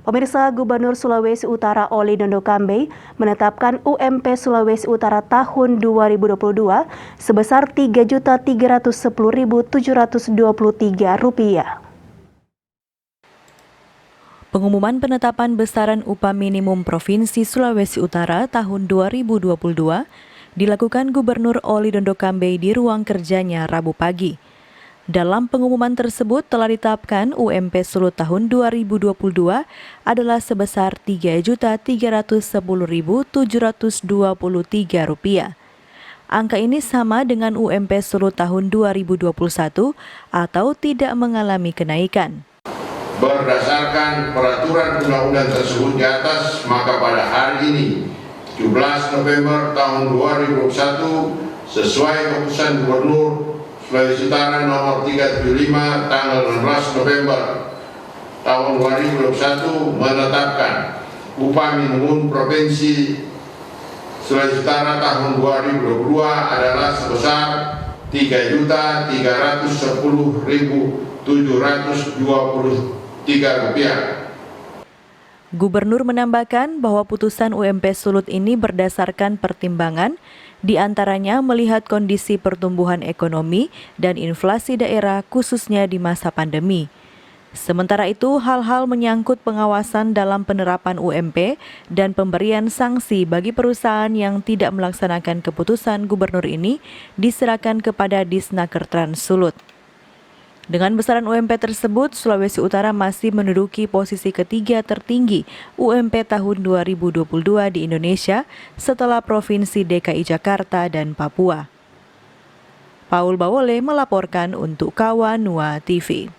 Pemirsa, Gubernur Sulawesi Utara Oli Dondo Kambe menetapkan UMP Sulawesi Utara tahun 2022 sebesar Rp3.310.723. Pengumuman penetapan besaran upah minimum Provinsi Sulawesi Utara tahun 2022 dilakukan Gubernur Oli Dondo Kambe di ruang kerjanya Rabu pagi. Dalam pengumuman tersebut telah ditetapkan UMP Sulut tahun 2022 adalah sebesar Rp3.310.723. Angka ini sama dengan UMP Sulut tahun 2021 atau tidak mengalami kenaikan. Berdasarkan peraturan undang-undang tersebut di atas, maka pada hari ini, 17 November tahun 2021, sesuai keputusan Gubernur Sulawesi Utara nomor 375 tanggal 16 November tahun 2021 menetapkan upah minimum Provinsi Sulawesi Utara tahun 2022 adalah sebesar Rp3.310.723. Gubernur menambahkan bahwa putusan UMP Sulut ini berdasarkan pertimbangan diantaranya melihat kondisi pertumbuhan ekonomi dan inflasi daerah khususnya di masa pandemi. Sementara itu, hal-hal menyangkut pengawasan dalam penerapan UMP dan pemberian sanksi bagi perusahaan yang tidak melaksanakan keputusan gubernur ini diserahkan kepada Disnaker Trans Sulut. Dengan besaran UMP tersebut, Sulawesi Utara masih menduduki posisi ketiga tertinggi UMP tahun 2022 di Indonesia setelah Provinsi DKI Jakarta dan Papua. Paul Bawole melaporkan untuk Kawanua TV.